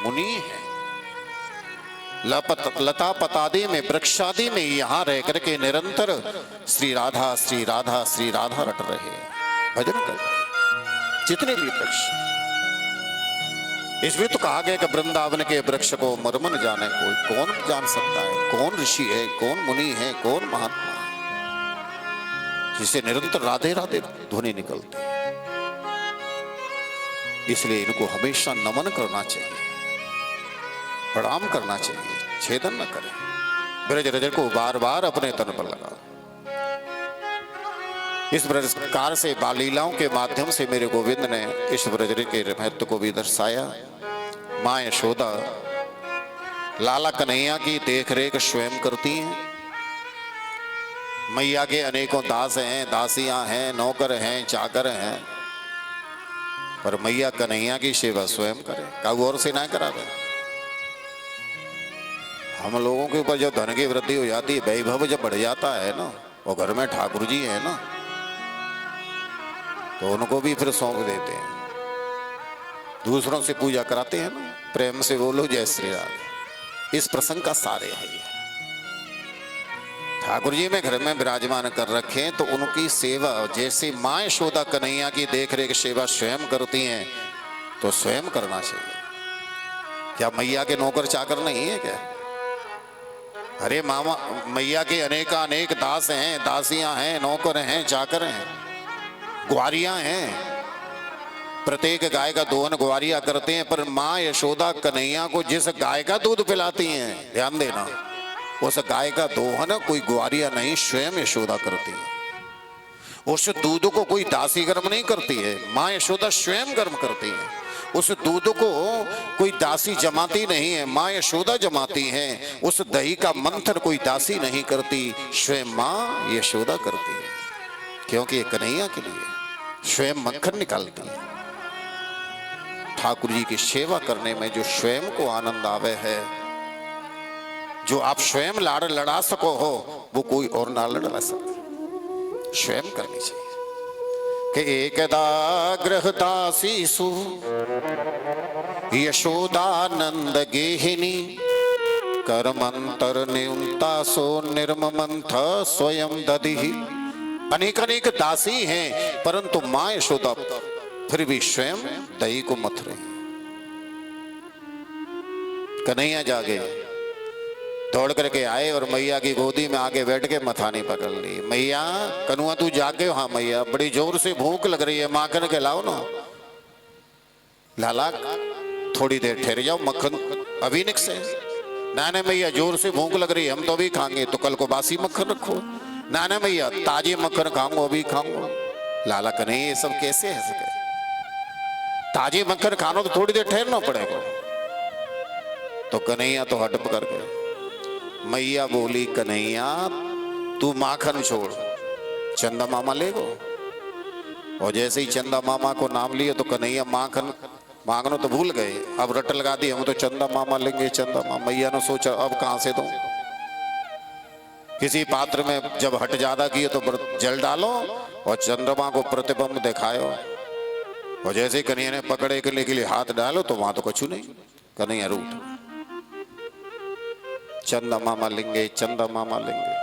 मुनि हैं। लता पतादि में, वृक्षादि में यहाँ रह करके निरंतर श्री राधा श्री राधा श्री राधा रट रहे हैं, भजन कर रहे हैं, जितने भी वृक्ष। इसमें तो कहा गया कि वृंदावन के वृक्ष को मर्म न जाने कोई, कौन जान सकता है कौन ऋषि है, कौन मुनि है, कौन महात्मा है, जिसे निरंतर राधे राधे ध्वनि निकलती है। इसलिए इनको हमेशा नमन करना चाहिए, प्रणाम करना चाहिए, छेदन न करें। ब्रज रज को बार बार अपने तन पर लगा। इस प्रकार से बाल लीलाओं के माध्यम से मेरे गोविंद ने इस ब्रज के महत्व को भी दर्शाया। मां यशोदा लाला कन्हैया की देख रेख स्वयं करती हैं। मैया के अनेकों दास हैं, दासियां हैं, नौकर हैं, चाकर हैं, पर मैया कन्हैया की सेवा स्वयं करे, काऊ और से ना करा दे। हम लोगों के ऊपर जब धन की वृद्धि हो जाती है, वैभव जब बढ़ जाता है ना, वो घर में ठाकुर जी है ना, तो उनको भी फिर सौंप देते हैं, दूसरों से पूजा कराते हैं ना। प्रेम से बोलो जय श्री राम। इस प्रसंग का सारे है ये। ठाकुर जी में घर में विराजमान कर रखे तो उनकी सेवा, जैसे मां यशोदा कन्हैया की देख रेख सेवा स्वयं करती हैं, तो स्वयं करना चाहिए। क्या मैया के नौकर चाकर नहीं है क्या? अरे मामा, मैया के अनेक दास हैं, दासियां हैं, नौकर हैं, चाकर हैं, ग्वारियां हैं। प्रत्येक गाय का दोहन ग्वारियां करते हैं, पर मां यशोदा कन्हैया को जिस गाय का दूध पिलाती हैं, ध्यान देना, उस गाय का दोहन कोई ग्वारिया नहीं, स्वयं यशोदा करती है। उस दूध को कोई दासी गर्म नहीं करती है, मां यशोदा स्वयं गर्म करती है। उस दूध को कोई दासी जमाती नहीं है, मां यशोदा जमाती हैं। उस दही का मंथन कोई दासी नहीं करती, स्वयं मां यशोदा करती है, क्योंकि ये कन्हैया के लिए स्वयं मक्खन निकालती है। ठाकुर जी की सेवा करने में जो स्वयं को आनंद आवे है, जो आप स्वयं लाड़ लड़ा सको हो, वो कोई और ना लड़ा सकता, स्वयं करनी चाहिए। कि एकदा गृहदासीसु यशोदानंद गेहिनी कर्मंतर न्यूनता सो निर्ममंथ स्वयं दधिहि। अनेक दासी हैं, परंतु मां यशोदा फिर भी स्वयं दही को मथ रही। कन्हैया जागे दौड़ करके आए और मैया की गोदी में आके बैठ के मथानी पकड़ ली। मैया कनुआ तू जागे? हाँ मैया, बड़ी जोर से भूख लग रही है, माखन के लाओ ना। लाला थोड़ी देर ठहर जाओ, मक्खन अभी निकसे। नाने मैया जोर से भूख लग रही है, हम तो अभी खाएंगे, तो कल को बासी मक्खन रखो। नाने मैया ताजे मक्खन खाऊंगा, अभी खाऊंगा। लाला कन्हैया ये सब कैसे है सके? ताजे मक्खन खाना तो थोड़ी देर ठहरना पड़ेगा। तो कन्हैया तो हट पकड़ गए। मैया बोली, कन्हैया तू माखन छोड़, चंदा मामा ले गो। और जैसे ही चंदा मामा को नाम लिए तो कन्हैया माखन मांगनो तो भूल गए। अब रट लगा दी, हम तो चंदा मामा लेंगे, चंदा मामा। मैया ने सोचा अब कहां से दूं। किसी पात्र में जब हट ज्यादा किए तो जल डालो और चंद्रमा को प्रतिबिंब दिखायो। और जैसे कन्हैया ने पकड़े के लिए हाथ डालो तो वहां तो कुछ नहीं, कन्हैया रूठ। चंदा मामा लेंगे, चंदा मामा लेंगे।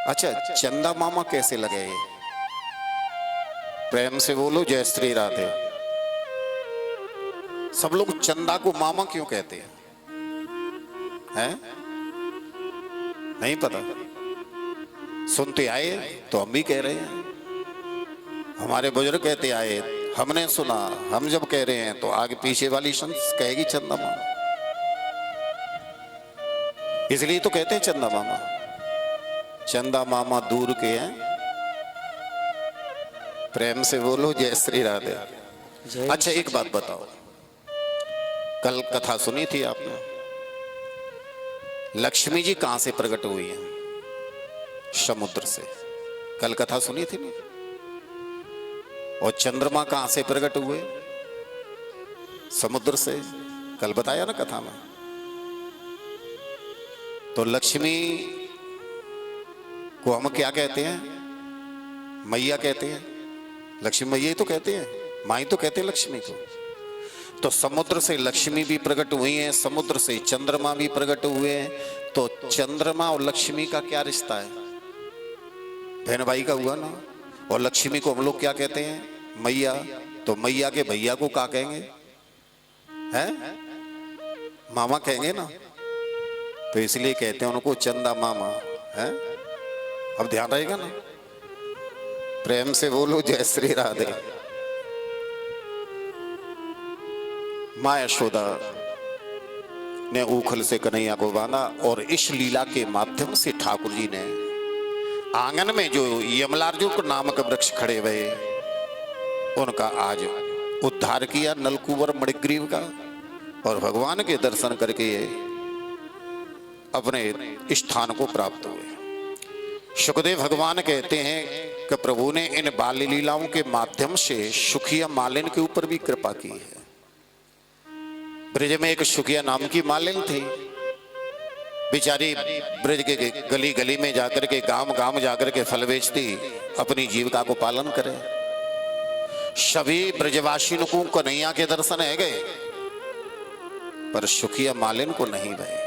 अच्छा, चंदा मामा कैसे लगे? प्रेम से बोलो जय श्री राधे। सब लोग चंदा को मामा क्यों कहते हैं? हैं? नहीं पता? सुनते आए तो हम भी कह रहे हैं, हमारे बुजुर्ग कहते आए, हमने सुना, हम जब कह रहे हैं तो आगे पीछे वाली संस कहेगी चंदा मामा। इसलिए तो कहते हैं चंदा मामा। चंदा मामा दूर के हैं। प्रेम से बोलो जय श्री राधे। अच्छा एक बात बताओ, कल कथा सुनी थी आपने, लक्ष्मी जी कहां से प्रकट हुई है? समुद्र से। कल कथा सुनी थी ना। और चंद्रमा कहां से प्रकट हुए? समुद्र से। कल बताया ना कथा में। तो लक्ष्मी को हम क्या कहते हैं? मैया कहते हैं। लक्ष्मी मैया ही तो कहते हैं, माँ ही तो कहते हैं लक्ष्मी को। तो समुद्र से लक्ष्मी भी प्रकट हुई है, समुद्र से चंद्रमा भी प्रकट हुए हैं। तो चंद्रमा और लक्ष्मी का क्या रिश्ता है? बहन भाई का हुआ ना। और लक्ष्मी को हम लोग क्या कहते हैं? मैया। तो मैया के भैया को क्या कहेंगे? हैं? मामा कहेंगे ना। तो इसलिए कहते हैं उनको चंदा मामा। हैं? अब ध्यान रहेगा ना। प्रेम से बोलो जय श्री राधे। माँ यशोदा ने ऊखल से कन्हैया को बांधा और इस लीला के माध्यम से ठाकुर जी ने आंगन में जो यमलार्जुन नामक वृक्ष खड़े हुए उनका आज उद्धार किया, नलकुंवर मणिग्रीव का। और भगवान के दर्शन करके ये अपने स्थान को प्राप्त हुए। सुखदेव भगवान कहते हैं कि प्रभु ने इन बाल लीलाओं के माध्यम से सुखिया मालिन के ऊपर भी कृपा की है। ब्रज में एक सुखिया नाम की मालिन थी, बेचारी ब्रज के गली गली में जाकर के, गांव गांव जाकर के फल बेचती, अपनी जीविका को पालन करे। सभी ब्रजवासियों को कन्हैया के दर्शन है गए, पर सुखिया मालिन को नहीं भय।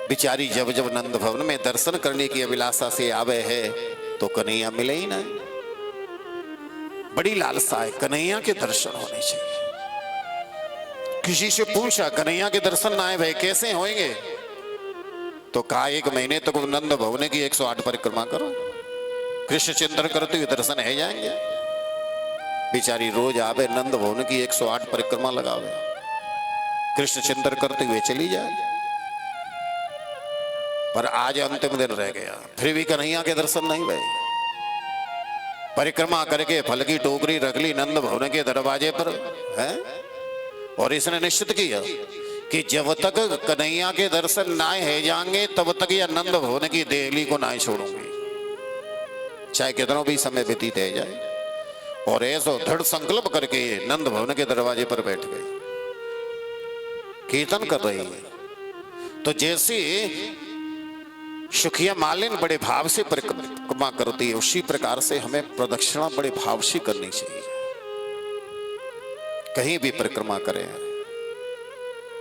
बेचारी जब जब नंद भवन में दर्शन करने की अभिलाषा से आवे है तो कन्हैया मिले ही नहीं। बड़ी लालसा है, कन्हैया के दर्शन होने चाहिए। किसी से पूछा कन्हैया के दर्शन ना आए भाई कैसे होंगे? तो कहा 1 महीने तक तो नंद भवन की 108 परिक्रमा करो, कृष्ण चिंतन करते हुए दर्शन है जाएंगे। बेचारी रोज आवे नंद भवन की 108 परिक्रमा लगावे, कृष्ण चिंतन करते हुए चली जाए। पर आज अंतिम दिन रह गया, फिर भी कन्हैया के दर्शन नहीं भय। परिक्रमा करके फल की टोकरी रख ली नंद भवन के दरवाजे पर है, और इसने निश्चित किया कि जब तक कन्हैया के दर्शन ना है जाएंगे तब तक यह नंद भवन की देहली को ना छोड़ूंगी, चाहे कितना भी समय व्यतीत है जाए। और ऐसा दृढ़ संकल्प करके नंद भवन के दरवाजे पर बैठ गई, कीर्तन कर रही है। तो जैसे सुखिया मालिन बड़े भाव से परिक्रमा करती है, उसी प्रकार से हमें प्रदक्षिणा बड़े भाव से करनी चाहिए। कहीं भी परिक्रमा करें,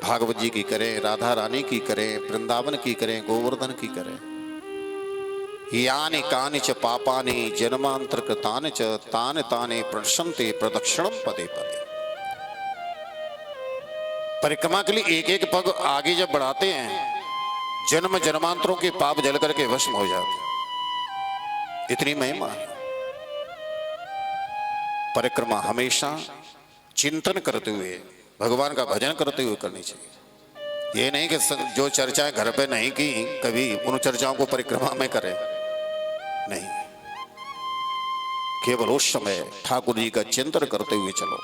भागवत जी की करें, राधा रानी की करें, वृंदावन की करें, गोवर्धन की करें। यानि कानि च पापानि जन्मांतर कृतानि च तानि तानि प्रशंते प्रदक्षिणम पदे पदे। परिक्रमा के लिए एक एक पग आगे जब बढ़ाते हैं, जन्म जन्मांतरों के पाप जल करके भस्म हो जाते। इतनी महिमा है। परिक्रमा हमेशा चिंतन करते हुए, भगवान का भजन करते हुए करनी चाहिए। ये नहीं कि जो चर्चाएं घर पे नहीं की कभी उन चर्चाओं को परिक्रमा में करें, नहीं। केवल उस समय ठाकुर जी का चिंतन करते हुए चलो।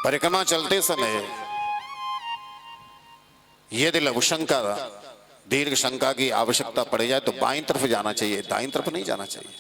परिक्रमा चलते समय यदि लघु शंका, दीर्घ शंका की आवश्यकता पड़ जाए तो बाईं तरफ जाना चाहिए, दाईं तरफ नहीं जाना चाहिए।